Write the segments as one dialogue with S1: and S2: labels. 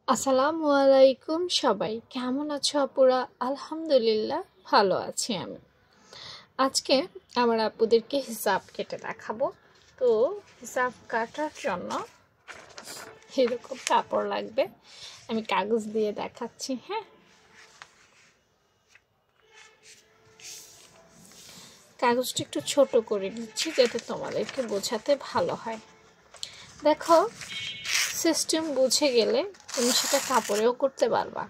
S1: আসসালামু আলাইকুম সবাই, কেমন আছো আপুরা? আলহামদুলিল্লাহ ভালো আছি আমি। আজকে আমার আপুদেরকে হিসাব কেটে দেখাবো। তো হিসাব কাটার জন্য এরকম কাপড় লাগবে, আমি কাগজ দিয়ে দেখাচ্ছি। হ্যাঁ, কাগজটা একটু ছোট করে নিচ্ছি যাতে তোমাদেরকে বোঝাতে ভালো হয়। দেখো, সিস্টেম বুঝে গেলে তুমি সেটা কাপড়েও করতে পারবা।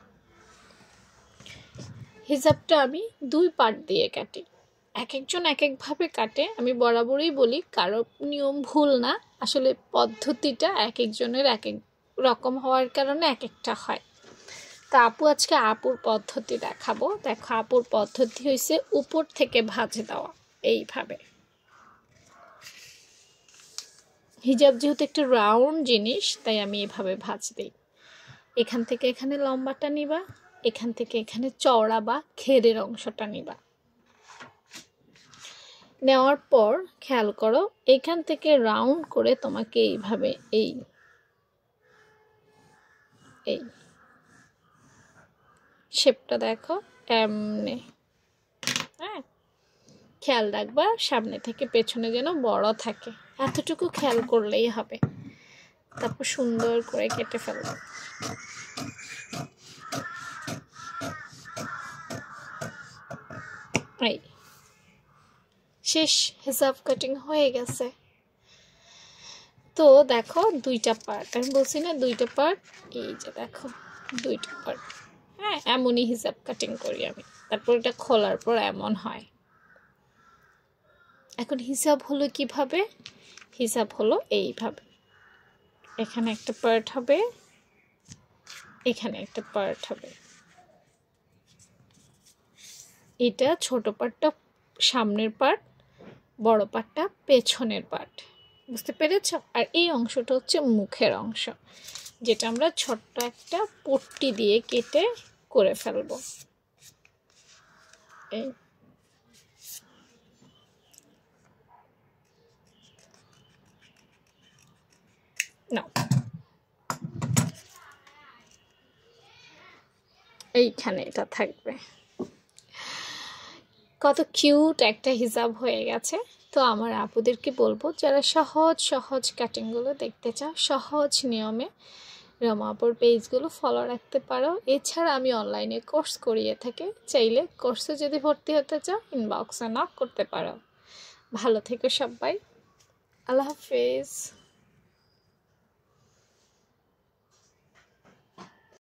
S1: হিসাবটা আমি 2 পার্ট দিয়ে কাটি, এক একজন এক একভাবে কাটে। আমি বরাবরই বলি কারো নিয়ম ভুল না, আসলে পদ্ধতিটা এক একজনের এক এক রকম হওয়ার কারণে এক একটা হয়। তা আপু আজকে আপুর পদ্ধতি দেখাবো। দেখো, আপুর পদ্ধতি হয়েছে উপর থেকে ভাঁজ দেওয়া। এইভাবে হিজাব যেহেতু একটা রাউন্ড জিনিস, তাই আমি এভাবে ভাঁজ দিই। এখান থেকে এখানে লম্বাটা নিবা, এখান থেকে এখানে চওড়া বা ঘেরের অংশটা নিবা। নেওয়ার পর খেয়াল করো, এখান থেকে রাউন্ড করে তোমাকে এইভাবে এই শেপটা দেখো এমনে। হ্যাঁ, খেয়াল রাখবা সামনে থেকে পেছনে যেন বড় থাকে, এতটুকু খেয়াল করলেই হবে। তারপর সুন্দর করে কেটে ফেলবো। এই শেষ, হিসাব কাটিং হয়ে গেছে। তো দেখো 2টা পার্ট, আমি বলছি না 2টা পার্ট, এই যে দেখো 2টা পার্ট। হ্যাঁ, এমনই হিসাব কাটিং করি আমি। তারপর এটা খোলার পর এমন হয়। এখন হিসাব হলো কিভাবে? হিসাব হলো এইভাবে, এখানে একটা পার্ট হবে, এখানে একটা পার্ট হবে। এটা ছোট পার্টটা সামনের পার্ট, বড় পার্টটা পেছনের পার্ট। বুঝতে পেরেছ? আর এই অংশটা হচ্ছে মুখের অংশ, যেটা আমরা ছোট্ট একটা পট্টি দিয়ে কেটে করে ফেলবো। এই না, এইখানে এটা থাকবে। কত কিউট একটা হিসাব হয়ে গেছে। তো আমার আপুদেরকে বলবো, যারা সহজ সহজ কাটিংগুলো দেখতে চাও, সহজ নিয়মে রমা আপুর পেজগুলো ফলো রাখতে পারো। এছাড়া আমি অনলাইনে কোর্স করিয়ে থাকি, চাইলে কোর্সে যদি ভর্তি হতে চাও ইনবক্সে নক করতে পারো। ভালো থেকো সবাই, আল্লাহ হাফেজ।